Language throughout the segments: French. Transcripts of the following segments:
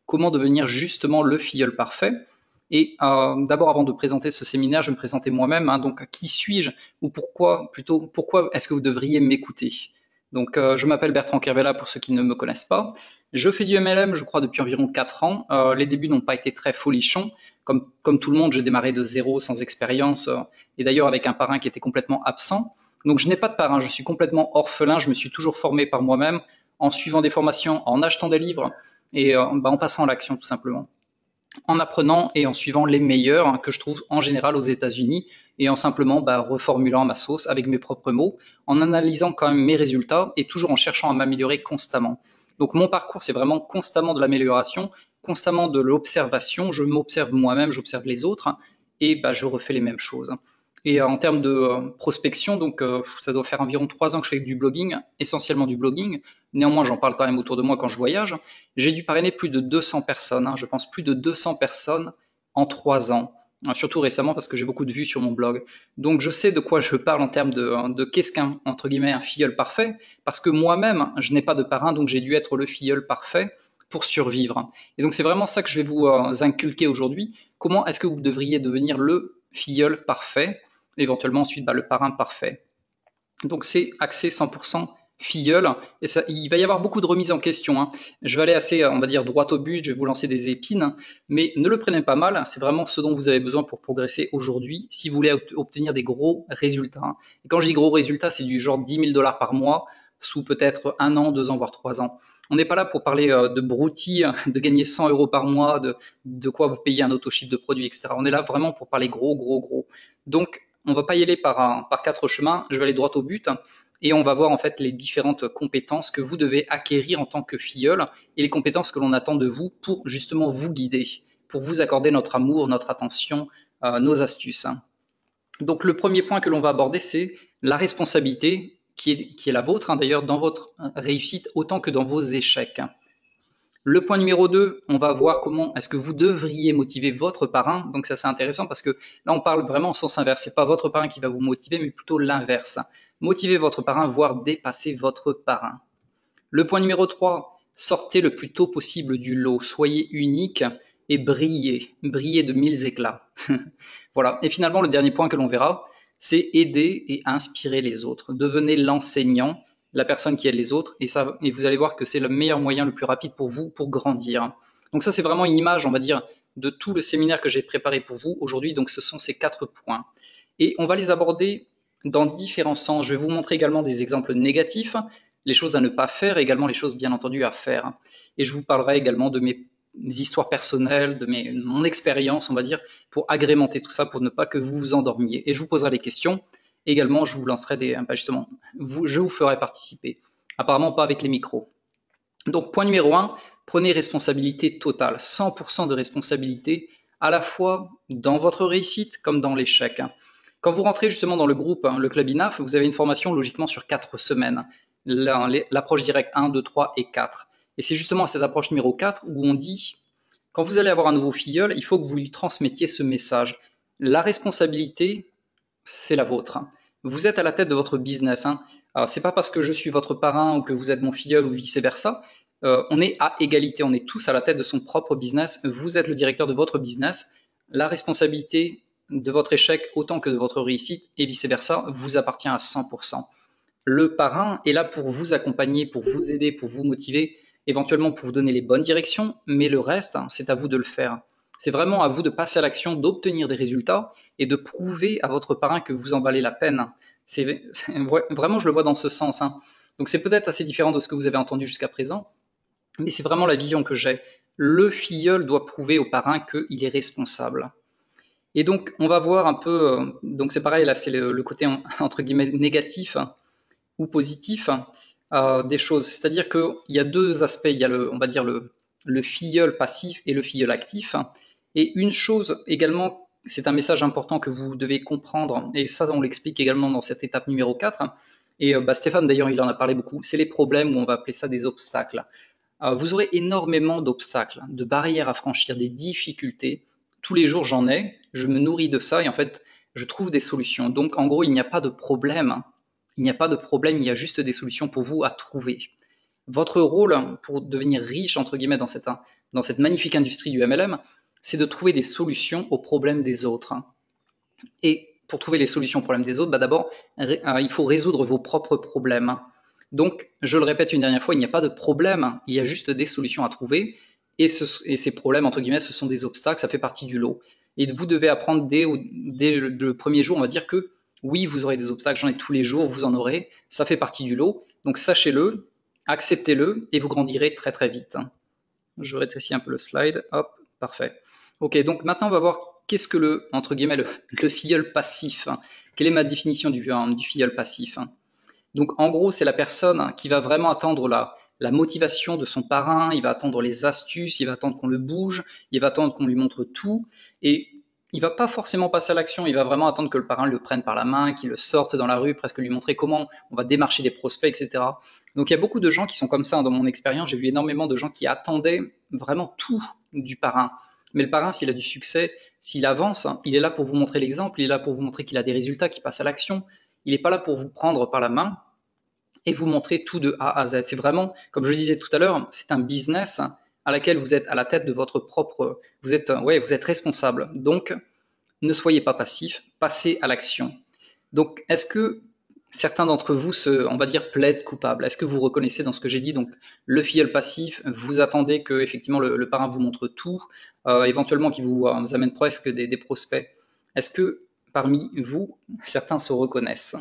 comment devenir justement le filleul parfait. Et d'abord, avant de présenter ce séminaire, je vais me présenter moi-même. Donc, qui suis-je ou pourquoi est-ce que vous devriez m'écouter? Donc, je m'appelle Bertrand Kervella pour ceux qui ne me connaissent pas. Je fais du MLM, je crois, depuis environ 4 ans. Les débuts n'ont pas été très folichons. Comme tout le monde, j'ai démarré de zéro, sans expérience, et d'ailleurs avec un parrain qui était complètement absent. Donc, je n'ai pas de parrain, je suis complètement orphelin. Je me suis toujours formé par moi-même, en suivant des formations, en achetant des livres et en passant à l'action, tout simplement. En apprenant et en suivant les meilleurs que je trouve en général aux États-Unis et en simplement reformulant ma sauce avec mes propres mots, en analysant quand même mes résultats et toujours en cherchant à m'améliorer constamment. Donc mon parcours, c'est vraiment constamment de l'amélioration, constamment de l'observation. Je m'observe moi-même, j'observe les autres et je refais les mêmes choses. Et en termes de prospection, donc ça doit faire environ 3 ans que je fais du blogging, essentiellement du blogging. Néanmoins, j'en parle quand même autour de moi quand je voyage. J'ai dû parrainer plus de 200 personnes, je pense plus de 200 personnes en 3 ans. Surtout récemment parce que j'ai beaucoup de vues sur mon blog. Donc je sais de quoi je parle en termes de qu'est-ce qu'un, entre guillemets, un filleul parfait, parce que moi-même, je n'ai pas de parrain, donc j'ai dû être le filleul parfait pour survivre. Et donc c'est vraiment ça que je vais vous inculquer aujourd'hui. Comment est-ce que vous devriez devenir le filleul parfait, éventuellement ensuite le parrain parfait. Donc c'est axé 100% filleul, et ça, il va y avoir beaucoup de remises en question. Je vais aller assez, on va dire, droit au but, je vais vous lancer des épines, mais ne le prenez pas mal, c'est vraiment ce dont vous avez besoin pour progresser aujourd'hui, si vous voulez obtenir des gros résultats. Et quand je dis gros résultats, c'est du genre 10 000 $ par mois, sous peut-être 1 an, 2 ans, voire 3 ans. On n'est pas là pour parler de broutilles, de gagner 100 € par mois, de quoi vous payer un auto-chiffre de produit, etc. On est là vraiment pour parler gros. Donc, on va pas y aller par 4 chemins, je vais aller droit au but et on va voir en fait les différentes compétences que vous devez acquérir en tant que filleul et les compétences que l'on attend de vous pour justement vous guider, pour vous accorder notre amour, notre attention, nos astuces. Donc le premier point que l'on va aborder, c'est la responsabilité qui est la vôtre d'ailleurs dans votre réussite autant que dans vos échecs. Le point numéro 2, on va voir comment est-ce que vous devriez motiver votre parrain. Donc ça c'est intéressant parce que là on parle vraiment en sens inverse. C'est pas votre parrain qui va vous motiver, mais plutôt l'inverse. Motivez votre parrain, voire dépasser votre parrain. Le point numéro 3, sortez le plus tôt possible du lot. Soyez unique et brillez. Brillez de 1000 éclats. Voilà. Et finalement, le dernier point que l'on verra, c'est aider et inspirer les autres. Devenez l'enseignant, la personne qui aide les autres, et vous allez voir que c'est le meilleur moyen, le plus rapide pour vous, pour grandir. Donc ça, c'est vraiment une image, on va dire, de tout le séminaire que j'ai préparé pour vous aujourd'hui. Donc ce sont ces 4 points. Et on va les aborder dans différents sens. Je vais vous montrer également des exemples négatifs, les choses à ne pas faire, et également les choses bien entendu à faire. Et je vous parlerai également de mes histoires personnelles, de mon expérience, on va dire, pour agrémenter tout ça, pour ne pas que vous vous endormiez. Et je vous poserai des questions. Également, je vous lancerai je vous ferai participer. Apparemment pas avec les micros. Donc, point numéro 1, prenez responsabilité totale, 100% de responsabilité, à la fois dans votre réussite comme dans l'échec. Quand vous rentrez justement dans le groupe, le Club INAF, vous avez une formation logiquement sur 4 semaines. L'approche directe 1, 2, 3 et 4. Et c'est justement à cette approche numéro 4 où on dit, quand vous allez avoir un nouveau filleul, il faut que vous lui transmettiez ce message. La responsabilité, c'est la vôtre. Vous êtes à la tête de votre business. C'est pas parce que je suis votre parrain ou que vous êtes mon filleul ou vice-versa. On est à égalité, on est tous à la tête de son propre business. Vous êtes le directeur de votre business. La responsabilité de votre échec autant que de votre réussite et vice-versa vous appartient à 100%. Le parrain est là pour vous accompagner, pour vous aider, pour vous motiver, éventuellement pour vous donner les bonnes directions, mais le reste, c'est à vous de le faire. C'est vraiment à vous de passer à l'action, d'obtenir des résultats et de prouver à votre parrain que vous en valez la peine. Vraiment, je le vois dans ce sens. Donc c'est peut-être assez différent de ce que vous avez entendu jusqu'à présent, mais c'est vraiment la vision que j'ai. Le filleul doit prouver au parrain qu'il est responsable. Et donc, on va voir un peu, donc c'est pareil, là c'est le côté entre guillemets négatif ou positif des choses. C'est-à-dire qu'il y a 2 aspects, il y a on va dire le filleul passif et le filleul actif. Et une chose également, c'est un message important que vous devez comprendre, et ça on l'explique également dans cette étape numéro 4. Et Stéphane d'ailleurs il en a parlé beaucoup, c'est les problèmes, ou on va appeler ça des obstacles. Vous aurez énormément d'obstacles, de barrières à franchir, des difficultés. Tous les jours j'en ai, je me nourris de ça et en fait je trouve des solutions. Donc en gros il n'y a pas de problème, il n'y a juste des solutions pour vous à trouver. Votre rôle pour devenir riche, entre guillemets, dans cette magnifique industrie du MLM, c'est de trouver des solutions aux problèmes des autres. Et pour trouver les solutions aux problèmes des autres, d'abord, il faut résoudre vos propres problèmes. Donc, je le répète une dernière fois, il n'y a pas de problème, il y a juste des solutions à trouver. Et ces problèmes, entre guillemets, ce sont des obstacles, ça fait partie du lot. Et vous devez apprendre dès le premier jour, on va dire que oui, vous aurez des obstacles, j'en ai tous les jours, vous en aurez, ça fait partie du lot. Donc sachez-le, acceptez-le et vous grandirez très très vite. Je rétrécis un peu le slide, hop, parfait. Ok, donc maintenant on va voir qu'est-ce que entre guillemets, le filleul passif. Quelle est ma définition du filleul passif? Donc en gros, c'est la personne qui va vraiment attendre la motivation de son parrain, il va attendre les astuces, il va attendre qu'on le bouge, il va attendre qu'on lui montre tout, et il va pas forcément passer à l'action, il va vraiment attendre que le parrain le prenne par la main, qu'il le sorte dans la rue, presque lui montrer comment on va démarcher des prospects, etc. Donc il y a beaucoup de gens qui sont comme ça dans mon expérience, j'ai vu énormément de gens qui attendaient vraiment tout du parrain. Mais le parrain, s'il a du succès, s'il avance, il est là pour vous montrer l'exemple, il est là pour vous montrer qu'il a des résultats, qu'il passe à l'action. Il n'est pas là pour vous prendre par la main et vous montrer tout de A à Z. C'est vraiment, comme je le disais tout à l'heure, c'est un business à laquelle vous êtes à la tête de votre propre, vous êtes responsable. Donc, ne soyez pas passif, passez à l'action. Donc, est-ce que certains d'entre vous on va dire, plaident coupables? Est-ce que vous reconnaissez dans ce que j'ai dit, donc le filleul passif, vous attendez que effectivement le parrain vous montre tout, éventuellement qu'il vous amène presque des prospects? Est-ce que parmi vous, certains se reconnaissent?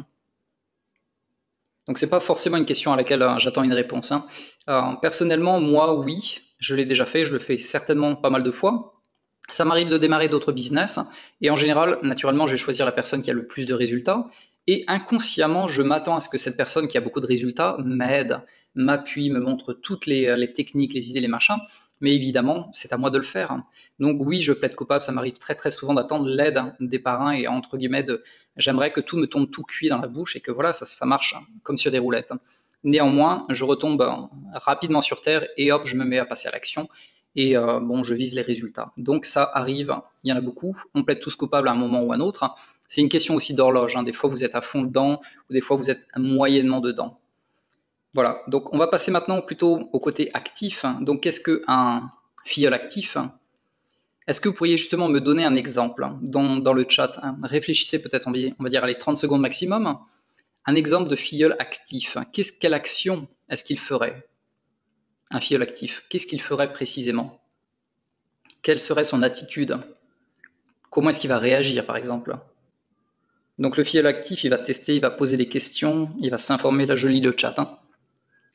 Donc c'est pas forcément une question à laquelle j'attends une réponse. Personnellement, moi, oui, je l'ai déjà fait, je le fais certainement pas mal de fois. Ça m'arrive de démarrer d'autres business et en général, naturellement, je vais choisir la personne qui a le plus de résultats et inconsciemment, je m'attends à ce que cette personne qui a beaucoup de résultats m'aide, m'appuie, me montre toutes les techniques, les idées, les machins. Mais évidemment, c'est à moi de le faire. Donc oui, je plaide coupable, ça m'arrive très très souvent d'attendre l'aide des parrains et entre guillemets j'aimerais que tout me tombe tout cuit dans la bouche et que voilà, ça marche comme sur des roulettes. Néanmoins, je retombe rapidement sur terre et hop, je me mets à passer à l'action et bon, je vise les résultats. Donc ça arrive, il y en a beaucoup, on plaide tous coupables à un moment ou à un autre. C'est une question aussi d'horloge, des fois vous êtes à fond dedans, ou des fois vous êtes moyennement dedans. Voilà, donc on va passer maintenant plutôt au côté actif. Donc qu'est-ce qu'un filleul actif? Est-ce que vous pourriez justement me donner un exemple dans le chat? Réfléchissez peut-être, on va dire, allez, 30 secondes maximum. Un exemple de filleul actif. Quelle action est-ce qu'il ferait? Un filleul actif, qu'est-ce qu'il ferait précisément? Quelle serait son attitude? Comment est-ce qu'il va réagir, par exemple? Donc le filleul actif, il va tester, il va poser des questions, il va s'informer. Là, je lis le chat.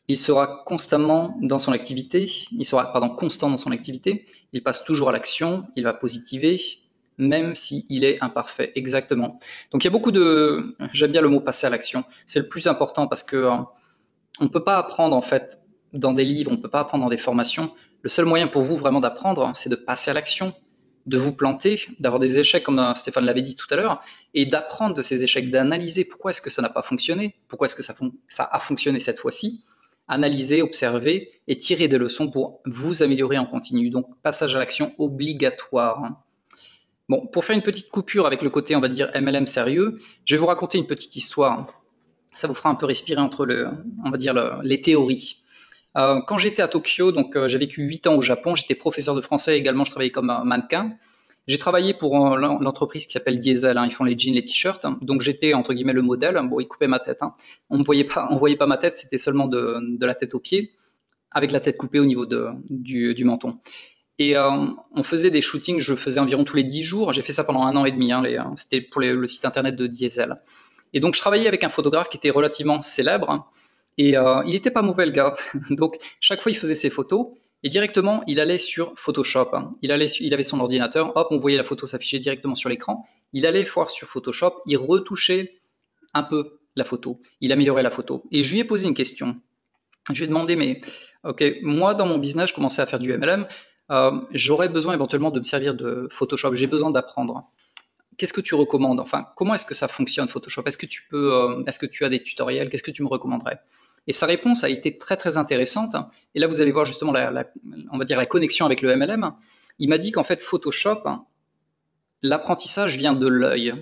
Il sera constamment dans son activité, il sera constant dans son activité, il passe toujours à l'action, il va positiver, même s'il est imparfait, exactement. Donc il y a beaucoup j'aime bien le mot passer à l'action, c'est le plus important parce que on ne peut pas apprendre en fait dans des livres, on ne peut pas apprendre dans des formations. Le seul moyen pour vous vraiment d'apprendre, c'est de passer à l'action, de vous planter, d'avoir des échecs comme Stéphane l'avait dit tout à l'heure, et d'apprendre de ces échecs, d'analyser pourquoi est-ce que ça n'a pas fonctionné, pourquoi est-ce que ça a fonctionné cette fois-ci, analyser, observer et tirer des leçons pour vous améliorer en continu. Donc passage à l'action obligatoire. Bon, pour faire une petite coupure avec le côté, on va dire, MLM sérieux, je vais vous raconter une petite histoire. Ça vous fera un peu respirer entre on va dire, les théories. Quand j'étais à Tokyo, donc j'ai vécu 8 ans au Japon, j'étais professeur de français également, je travaillais comme mannequin. J'ai travaillé pour l'entreprise qui s'appelle Diesel, ils font les jeans, les t-shirts, donc j'étais entre guillemets le modèle. Bon, ils coupaient ma tête, on ne voyait pas ma tête, c'était seulement de la tête aux pieds, avec la tête coupée au niveau du menton. Et on faisait des shootings, je faisais environ tous les 10 jours, j'ai fait ça pendant 1 an et demi, c'était pour le site internet de Diesel. Et donc je travaillais avec un photographe qui était relativement célèbre, et il n'était pas mauvais le gars, donc chaque fois il faisait ses photos, et directement il allait sur Photoshop, il avait son ordinateur, hop, on voyait la photo s'afficher directement sur l'écran, il allait voir sur Photoshop, il retouchait un peu la photo, il améliorait la photo. Et je lui ai posé une question, je lui ai demandé, mais ok, moi dans mon business je commençais à faire du MLM, j'aurais besoin éventuellement de me servir de Photoshop, j'ai besoin d'apprendre. Qu'est-ce que tu recommandes? Enfin, comment est-ce que ça fonctionne Photoshop? Est-ce que tu as des tutoriels? Qu'est-ce que tu me recommanderais? Et sa réponse a été très très intéressante. Et là, vous allez voir justement on va dire la connexion avec le MLM. Il m'a dit qu'en fait, Photoshop, l'apprentissage vient de l'œil.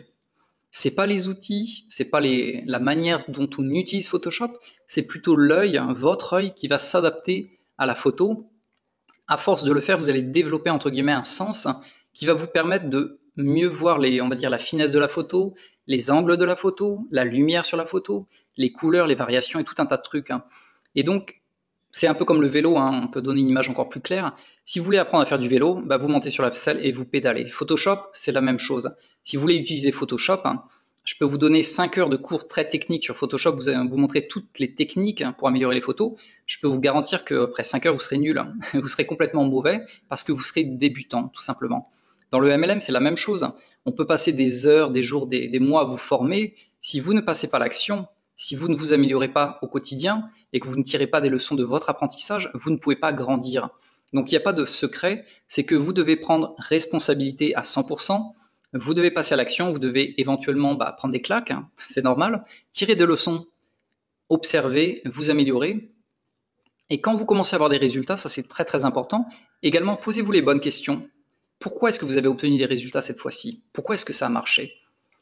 C'est pas les outils, c'est pas la manière dont on utilise Photoshop, c'est plutôt l'œil, votre œil qui va s'adapter à la photo. À force de le faire, vous allez développer entre guillemets un sens qui va vous permettre de mieux voir on va dire la finesse de la photo, les angles de la photo, la lumière sur la photo, les couleurs, les variations et tout un tas de trucs. Et donc, c'est un peu comme le vélo, on peut donner une image encore plus claire. Si vous voulez apprendre à faire du vélo, vous montez sur la selle et vous pédalez. Photoshop, c'est la même chose. Si vous voulez utiliser Photoshop, je peux vous donner 5 heures de cours très techniques sur Photoshop, vous montrer toutes les techniques pour améliorer les photos. Je peux vous garantir qu'après 5 heures, vous serez nul, vous serez complètement mauvais parce que vous serez débutant, tout simplement. Dans le MLM, c'est la même chose. On peut passer des heures, des jours, des mois à vous former. Si vous ne passez pas l'action, si vous ne vous améliorez pas au quotidien et que vous ne tirez pas des leçons de votre apprentissage, vous ne pouvez pas grandir. Donc il n'y a pas de secret, c'est que vous devez prendre responsabilité à 100%. Vous devez passer à l'action, vous devez éventuellement prendre des claques, c'est normal, tirer des leçons, observer, vous améliorer. Et quand vous commencez à avoir des résultats, ça c'est très très important, également posez-vous les bonnes questions. Pourquoi est-ce que vous avez obtenu des résultats cette fois-ci? Pourquoi est-ce que ça a marché?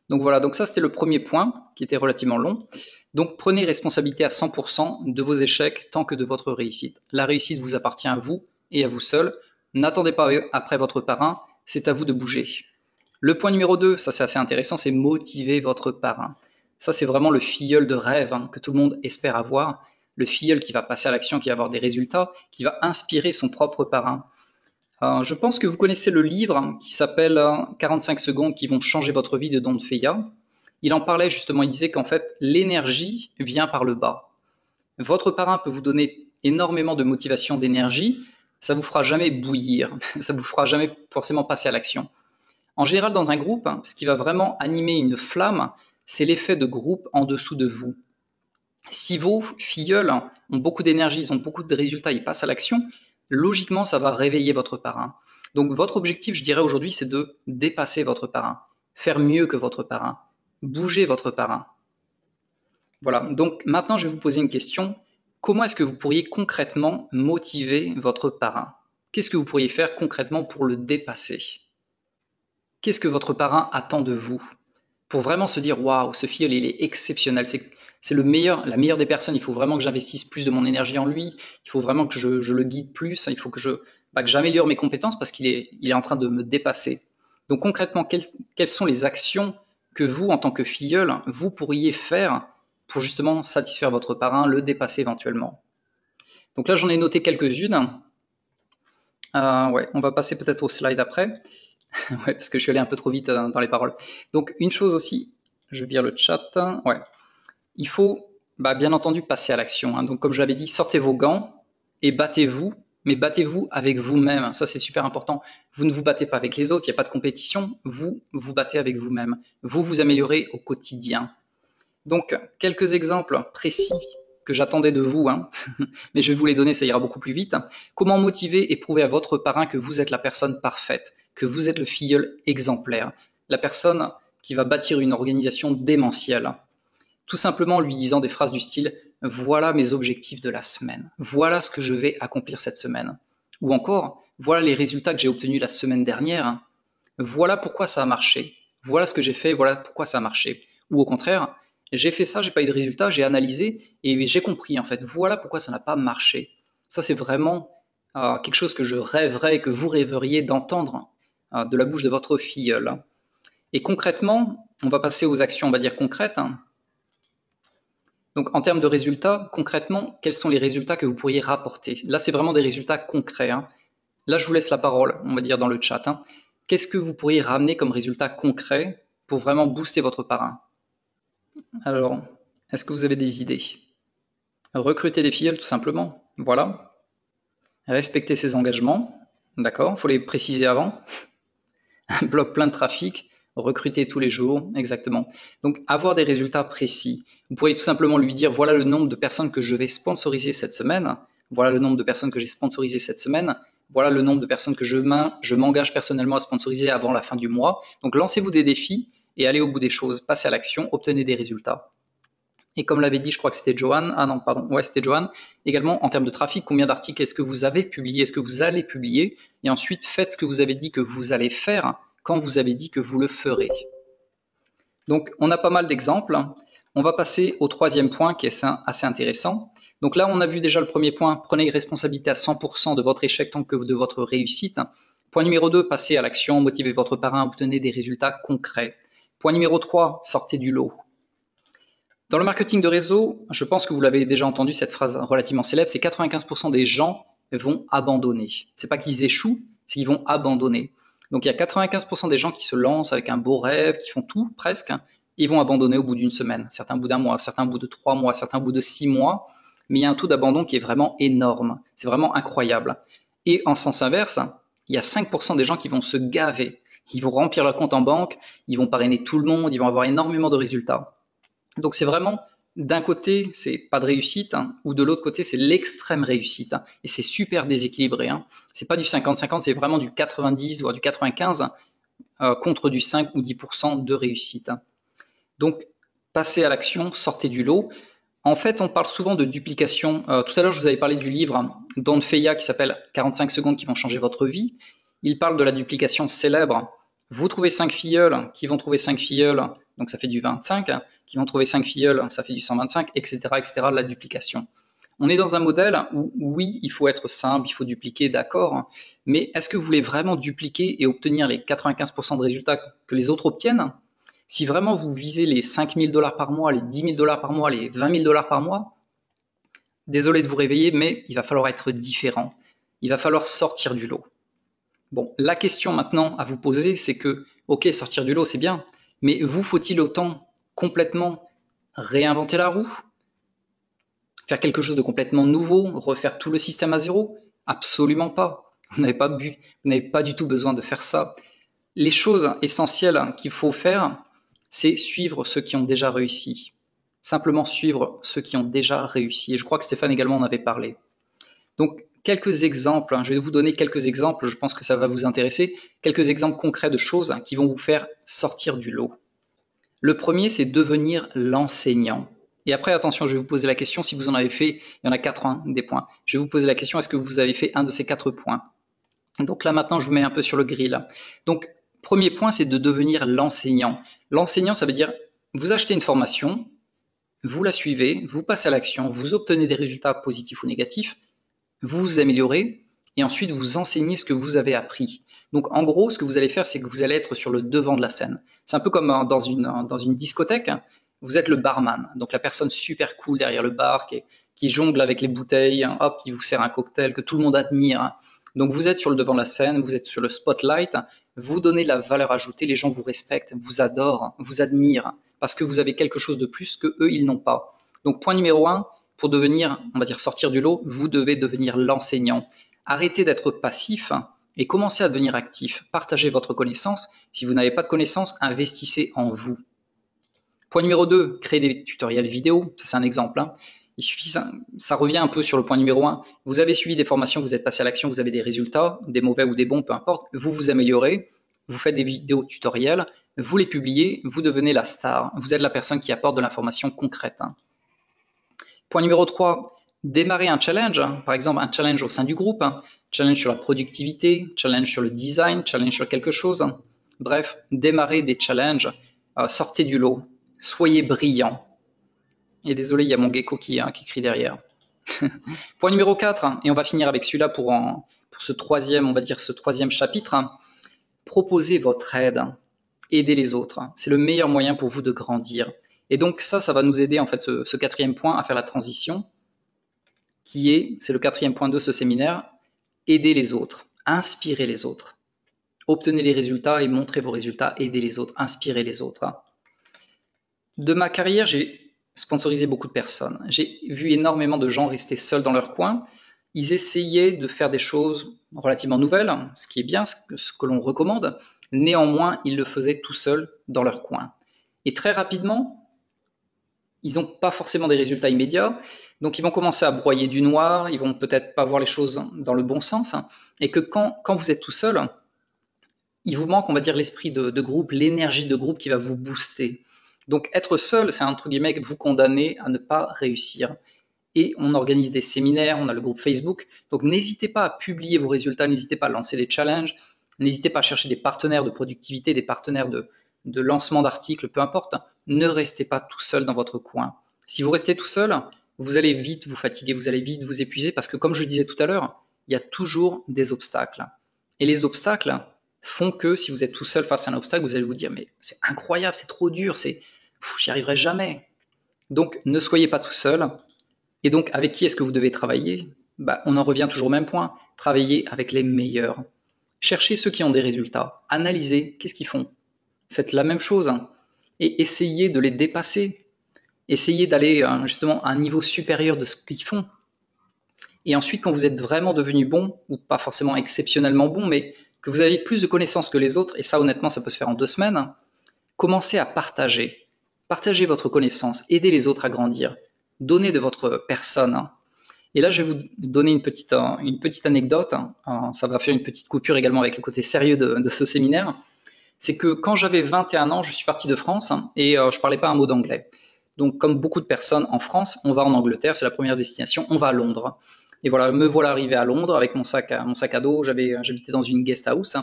Donc voilà, donc ça c'était le premier point qui était relativement long. Donc prenez responsabilité à 100% de vos échecs tant que de votre réussite. La réussite vous appartient à vous et à vous seul. N'attendez pas après votre parrain, c'est à vous de bouger. Le point numéro 2, ça c'est assez intéressant, c'est motiver votre parrain. Ça c'est vraiment le filleul de rêve que tout le monde espère avoir. Le filleul qui va passer à l'action, qui va avoir des résultats, qui va inspirer son propre parrain. Je pense que vous connaissez le livre qui s'appelle 45 secondes qui vont changer votre vie de Don Feya. Il en parlait justement, il disait qu'en fait l'énergie vient par le bas. Votre parrain peut vous donner énormément de motivation, d'énergie, ça vous fera jamais bouillir, ça vous fera jamais forcément passer à l'action. En général, dans un groupe, ce qui va vraiment animer une flamme, c'est l'effet de groupe en dessous de vous. Si vos filleuls ont beaucoup d'énergie, ils ont beaucoup de résultats, ils passent à l'action, logiquement, ça va réveiller votre parrain. Donc votre objectif, je dirais aujourd'hui, c'est de dépasser votre parrain, faire mieux que votre parrain, bouger votre parrain. Voilà, donc maintenant je vais vous poser une question. Comment est-ce que vous pourriez concrètement motiver votre parrain? Qu'est-ce que vous pourriez faire concrètement pour le dépasser? Qu'est-ce que votre parrain attend de vous? Pour vraiment se dire, waouh, ce filleul, il est exceptionnel, c'est la meilleure des personnes, il faut vraiment que j'investisse plus de mon énergie en lui, il faut vraiment que je le guide plus, il faut que j'améliore mes compétences parce qu'il est en train de me dépasser. Donc concrètement, quelles sont les actions que vous, en tant que filleul, vous pourriez faire pour justement satisfaire votre parrain, le dépasser éventuellement? Donc là, j'en ai noté quelques-unes. On va passer peut-être au slide après. Ouais, parce que je suis allé un peu trop vite dans les paroles. Donc une chose aussi, je vire le chat. Ouais. Il faut bien entendu passer à l'action. Donc comme je l'avais dit, sortez vos gants et battez-vous, mais battez-vous avec vous-même. Ça c'est super important. Vous ne vous battez pas avec les autres, il n'y a pas de compétition. Vous vous battez avec vous-même. Vous vous améliorez au quotidien. Donc quelques exemples précis que j'attendais de vous, mais je vais vous les donner, ça ira beaucoup plus vite. Comment motiver et prouver à votre parrain que vous êtes la personne parfaite, que vous êtes le filleul exemplaire, la personne qui va bâtir une organisation démentielle. Tout simplement en lui disant des phrases du style « Voilà mes objectifs de la semaine. Voilà ce que je vais accomplir cette semaine. » Ou encore « Voilà les résultats que j'ai obtenus la semaine dernière. Voilà pourquoi ça a marché. Voilà ce que j'ai fait, voilà pourquoi ça a marché. » Ou au contraire « J'ai fait ça, j'ai pas eu de résultat, j'ai analysé et j'ai compris en fait. Voilà pourquoi ça n'a pas marché. » Ça c'est vraiment quelque chose que je rêverais, que vous rêveriez d'entendre de la bouche de votre filleul. Et concrètement, on va passer aux actions, on va dire concrètes. Donc en termes de résultats, concrètement, quels sont les résultats que vous pourriez rapporter? Là, c'est vraiment des résultats concrets. Là, je vous laisse la parole, on va dire dans le chat. Qu'est-ce que vous pourriez ramener comme résultat concret pour vraiment booster votre parrain? Alors, est-ce que vous avez des idées? Recruter des filleuls, tout simplement. Voilà. Respecter ses engagements. D'accord, il faut les préciser avant. Un blog plein de trafic. Recruter tous les jours, exactement. Donc, avoir des résultats précis. Vous pourriez tout simplement lui dire, voilà le nombre de personnes que je vais sponsoriser cette semaine. Voilà le nombre de personnes que j'ai sponsorisées cette semaine. Voilà le nombre de personnes que je m'engage personnellement à sponsoriser avant la fin du mois. Donc, lancez-vous des défis et allez au bout des choses. Passez à l'action, obtenez des résultats. Et comme l'avait dit, je crois que c'était Johan. Ah non, pardon. Ouais, c'était Johan. Également, en termes de trafic, combien d'articles est-ce que vous avez publié? Est-ce que vous allez publier? Et ensuite, faites ce que vous avez dit que vous allez faire quand vous avez dit que vous le ferez. Donc, on a pas mal d'exemples. On va passer au troisième point qui est assez intéressant. Donc là, on a vu déjà le premier point, prenez responsabilité à 100% de votre échec tant que de votre réussite. Point numéro 2, passez à l'action, motivez votre parrain, obtenez des résultats concrets. Point numéro 3, sortez du lot. Dans le marketing de réseau, je pense que vous l'avez déjà entendu, cette phrase relativement célèbre, c'est 95% des gens vont abandonner. C'est pas qu'ils échouent, c'est qu'ils vont abandonner. Donc il y a 95% des gens qui se lancent avec un beau rêve, qui font tout presque, et ils vont abandonner au bout d'une semaine, certains au bout d'un mois, certains au bout de 3 mois, certains au bout de 6 mois, mais il y a un taux d'abandon qui est vraiment énorme, c'est vraiment incroyable. Et en sens inverse, il y a 5% des gens qui vont se gaver, ils vont remplir leur compte en banque, ils vont parrainer tout le monde, ils vont avoir énormément de résultats. Donc c'est vraiment, d'un côté, c'est pas de réussite, ou de l'autre côté, c'est l'extrême réussite. Et c'est super déséquilibré. C'est pas du 50-50, c'est vraiment du 90 voire du 95 contre du 5 ou 10% de réussite. Donc, passez à l'action, sortez du lot. En fait, on parle souvent de duplication. Tout à l'heure, je vous avais parlé du livre d'On Feya qui s'appelle 45 secondes qui vont changer votre vie. Il parle de la duplication célèbre. Vous trouvez 5 filleuls qui vont trouver 5 filleuls, donc ça fait du 25, qui vont trouver 5 filleuls, ça fait du 125, etc., etc., la duplication. On est dans un modèle où, oui, il faut être simple, il faut dupliquer, d'accord, mais est-ce que vous voulez vraiment dupliquer et obtenir les 95% de résultats que les autres obtiennent? Si vraiment vous visez les 5 000 $ par mois, les 10 000 $ par mois, les 20 000 $ par mois, désolé de vous réveiller, mais il va falloir être différent. Il va falloir sortir du lot. Bon, la question maintenant à vous poser, c'est que, ok, sortir du lot, c'est bien, mais vous faut-il autant complètement réinventer la roue? Faire quelque chose de complètement nouveau? Refaire tout le système à zéro? Absolument pas. Vous n'avez pas du tout besoin de faire ça. Les choses essentielles qu'il faut faire, c'est suivre ceux qui ont déjà réussi. Simplement suivre ceux qui ont déjà réussi. Et je crois que Stéphane également en avait parlé. Donc, quelques exemples, je vais vous donner quelques exemples, je pense que ça va vous intéresser, quelques exemples concrets de choses qui vont vous faire sortir du lot. Le premier, c'est devenir l'enseignant. Et après, attention, je vais vous poser la question, si vous en avez fait, il y en a 4 des points. Je vais vous poser la question, est-ce que vous avez fait un de ces 4 points? Donc là, maintenant, je vous mets un peu sur le grill. Donc, premier point, c'est de devenir l'enseignant. L'enseignant, ça veut dire, vous achetez une formation, vous la suivez, vous passez à l'action, vous obtenez des résultats positifs ou négatifs, vous vous améliorez et ensuite vous enseignez ce que vous avez appris. Donc en gros, ce que vous allez faire, c'est que vous allez être sur le devant de la scène. C'est un peu comme dans une discothèque, vous êtes le barman, donc la personne super cool derrière le bar qui jongle avec les bouteilles, hop, qui vous sert un cocktail que tout le monde admire. Donc vous êtes sur le devant de la scène, vous êtes sur le spotlight, vous donnez de la valeur ajoutée, les gens vous respectent, vous adorent, vous admirent, parce que vous avez quelque chose de plus que eux, ils n'ont pas. Donc point numéro 1, pour devenir, on va dire, sortir du lot, vous devez devenir l'enseignant. Arrêtez d'être passif et commencez à devenir actif. Partagez votre connaissance. Si vous n'avez pas de connaissance, investissez en vous. Point numéro 2, créez des tutoriels vidéo. Ça, c'est un exemple. Il suffit, ça revient un peu sur le point numéro 1. Vous avez suivi des formations, vous êtes passé à l'action, vous avez des résultats, des mauvais ou des bons, peu importe. Vous vous améliorez, vous faites des vidéos tutoriels, vous les publiez, vous devenez la star. Vous êtes la personne qui apporte de l'information concrète. Point numéro 3, démarrer un challenge, par exemple un challenge au sein du groupe, challenge sur la productivité, challenge sur le design, challenge sur quelque chose. Bref, démarrer des challenges, sortez du lot, soyez brillant. Et désolé, il y a mon gecko qui crie derrière. Point numéro 4, et on va finir avec celui-là pour ce troisième, on va dire ce troisième chapitre. Proposez votre aide, aidez les autres. C'est le meilleur moyen pour vous de grandir. Et donc ça va nous aider en fait ce quatrième point à faire la transition, c'est le quatrième point de ce séminaire, aider les autres, inspirer les autres. Obtenez les résultats et montrez vos résultats, aidez les autres, inspirez les autres. De ma carrière, j'ai sponsorisé beaucoup de personnes. J'ai vu énormément de gens rester seuls dans leur coin. Ils essayaient de faire des choses relativement nouvelles, ce qui est bien, ce que l'on recommande. Néanmoins, ils le faisaient tout seuls dans leur coin. Et très rapidement, ils n'ont pas forcément des résultats immédiats, donc ils vont commencer à broyer du noir, ils vont peut-être pas voir les choses dans le bon sens, et que quand vous êtes tout seul, il vous manque, on va dire, l'esprit de groupe, l'énergie de groupe qui va vous booster. Donc être seul, c'est entre guillemets vous condamner à ne pas réussir. Et on organise des séminaires, on a le groupe Facebook, donc n'hésitez pas à publier vos résultats, n'hésitez pas à lancer des challenges, n'hésitez pas à chercher des partenaires de productivité, des partenaires de lancement d'articles, peu importe, ne restez pas tout seul dans votre coin. Si vous restez tout seul, vous allez vite vous fatiguer, vous allez vite vous épuiser parce que comme je le disais tout à l'heure, il y a toujours des obstacles. Et les obstacles font que si vous êtes tout seul face à un obstacle, vous allez vous dire mais c'est incroyable, c'est trop dur, j'y arriverai jamais. Donc ne soyez pas tout seul. Et donc avec qui est-ce que vous devez travailler? On en revient toujours au même point, travaillez avec les meilleurs. Cherchez ceux qui ont des résultats, analysez qu'est-ce qu'ils font. Faites la même chose et essayez de les dépasser. Essayez d'aller justement à un niveau supérieur de ce qu'ils font. Et ensuite, quand vous êtes vraiment devenu bon, ou pas forcément exceptionnellement bon, mais que vous avez plus de connaissances que les autres, et ça honnêtement ça peut se faire en 2 semaines, commencez à partager. Partagez votre connaissance, aidez les autres à grandir, donnez de votre personne. Et là, je vais vous donner une petite anecdote, ça va faire une petite coupure également avec le côté sérieux de ce séminaire. C'est que quand j'avais 21 ans, je suis parti de France et je parlais pas un mot d'anglais. Donc comme beaucoup de personnes en France, on va en Angleterre, c'est la première destination, on va à Londres. Et voilà, me voilà arrivé à Londres avec mon sac à dos, j'habitais dans une guest house.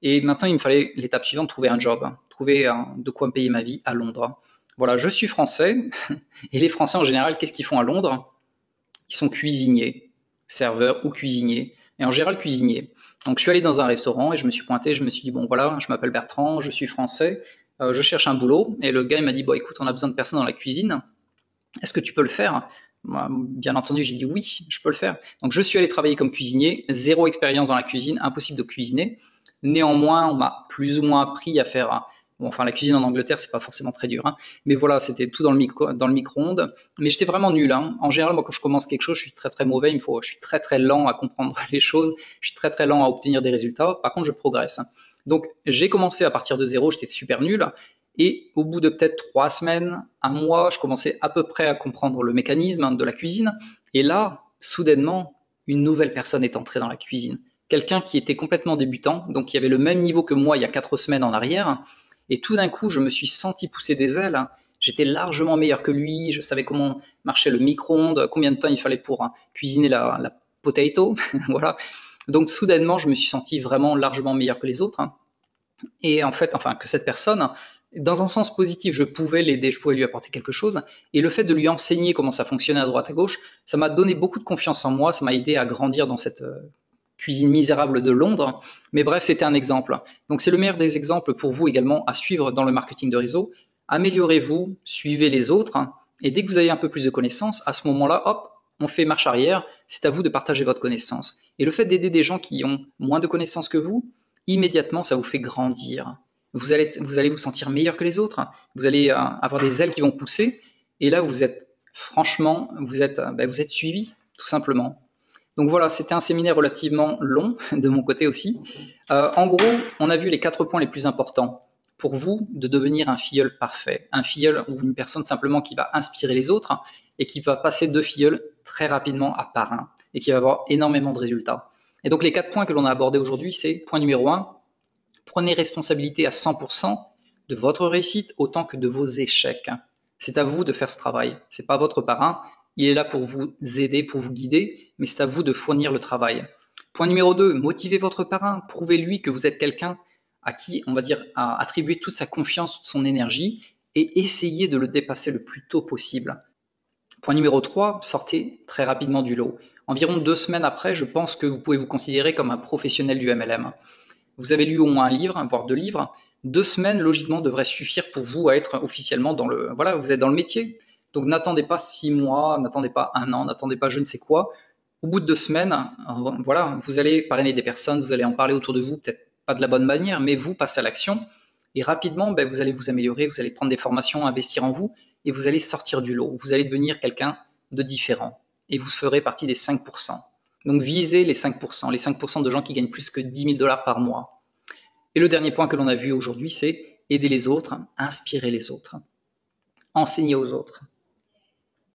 Et maintenant, il me fallait l'étape suivante, trouver un job, trouver de quoi me payer ma vie à Londres. Voilà, je suis français, et les Français en général, qu'est-ce qu'ils font à Londres? Ils sont cuisiniers, serveurs ou cuisiniers, et en général cuisiniers. Donc je suis allé dans un restaurant et je me suis pointé, je me suis dit bon voilà, je m'appelle Bertrand, je suis français, je cherche un boulot, et le gars il m'a dit bon écoute, on a besoin de personnes dans la cuisine, est-ce que tu peux le faire? Moi, bien entendu, j'ai dit oui, je peux le faire. Donc je suis allé travailler comme cuisinier, 0 expérience dans la cuisine, impossible de cuisiner. Néanmoins, on m'a plus ou moins appris à faire. Bon, enfin, la cuisine en Angleterre, c'est pas forcément très dur, hein. Mais voilà, c'était tout dans le micro-ondes. Mais j'étais vraiment nul, hein. En général, moi, quand je commence quelque chose, je suis très très mauvais. Je suis très très lent à comprendre les choses. Je suis très très lent à obtenir des résultats. Par contre, je progresse. Donc, j'ai commencé à partir de 0, j'étais super nul. Et au bout de peut-être 3 semaines, 1 mois, je commençais à peu près à comprendre le mécanisme de la cuisine. Et là, soudainement, une nouvelle personne est entrée dans la cuisine. Quelqu'un qui était complètement débutant, donc qui avait le même niveau que moi il y a 4 semaines en arrière. Et tout d'un coup, je me suis senti pousser des ailes. J'étais largement meilleur que lui. Je savais comment marchait le micro-ondes, combien de temps il fallait pour cuisiner la potato. Voilà. Donc soudainement, je me suis senti vraiment largement meilleur que les autres. Et en fait, enfin, que cette personne, dans un sens positif, je pouvais l'aider, je pouvais lui apporter quelque chose. Et le fait de lui enseigner comment ça fonctionnait à droite à gauche, ça m'a donné beaucoup de confiance en moi, ça m'a aidé à grandir dans cette cuisine misérable de Londres. Mais bref, c'était un exemple. Donc c'est le meilleur des exemples pour vous également à suivre dans le marketing de réseau. Améliorez-vous, suivez les autres. Et dès que vous avez un peu plus de connaissances, à ce moment-là, hop, on fait marche arrière. C'est à vous de partager votre connaissance. Et le fait d'aider des gens qui ont moins de connaissances que vous, immédiatement, ça vous fait grandir. Vous allez vous sentir meilleur que les autres. Vous allez avoir des ailes qui vont pousser. Et là, vous êtes, franchement, vous êtes suivi, tout simplement. Donc voilà, c'était un séminaire relativement long de mon côté aussi. En gros, on a vu les 4 points les plus importants pour vous de devenir un filleul parfait. Un filleul ou une personne simplement qui va inspirer les autres et qui va passer de filleul très rapidement à parrain et qui va avoir énormément de résultats. Et donc les 4 points que l'on a abordés aujourd'hui, c'est point numéro 1, prenez responsabilité à 100% de votre réussite autant que de vos échecs. C'est à vous de faire ce travail. C'est pas votre parrain. Il est là pour vous aider, pour vous guider, mais c'est à vous de fournir le travail. Point numéro 2, motivez votre parrain. Prouvez-lui que vous êtes quelqu'un à qui, on va dire, à attribuer toute sa confiance, toute son énergie et essayez de le dépasser le plus tôt possible. Point numéro 3, sortez très rapidement du lot. Environ 2 semaines après, je pense que vous pouvez vous considérer comme un professionnel du MLM. Vous avez lu au moins un livre, voire 2 livres. 2 semaines, logiquement, devraient suffire pour vous à être officiellement dans le... Voilà, vous êtes dans le métier. Donc n'attendez pas 6 mois, n'attendez pas 1 an, n'attendez pas je ne sais quoi. Au bout de 2 semaines, voilà, vous allez parrainer des personnes, vous allez en parler autour de vous, peut-être pas de la bonne manière, mais vous passez à l'action. Et rapidement, vous allez vous améliorer, vous allez prendre des formations, investir en vous, et vous allez sortir du lot. Vous allez devenir quelqu'un de différent. Et vous ferez partie des 5%. Donc visez les 5% de gens qui gagnent plus que 10 000 $ par mois. Et le dernier point que l'on a vu aujourd'hui, c'est aider les autres, inspirer les autres, enseigner aux autres.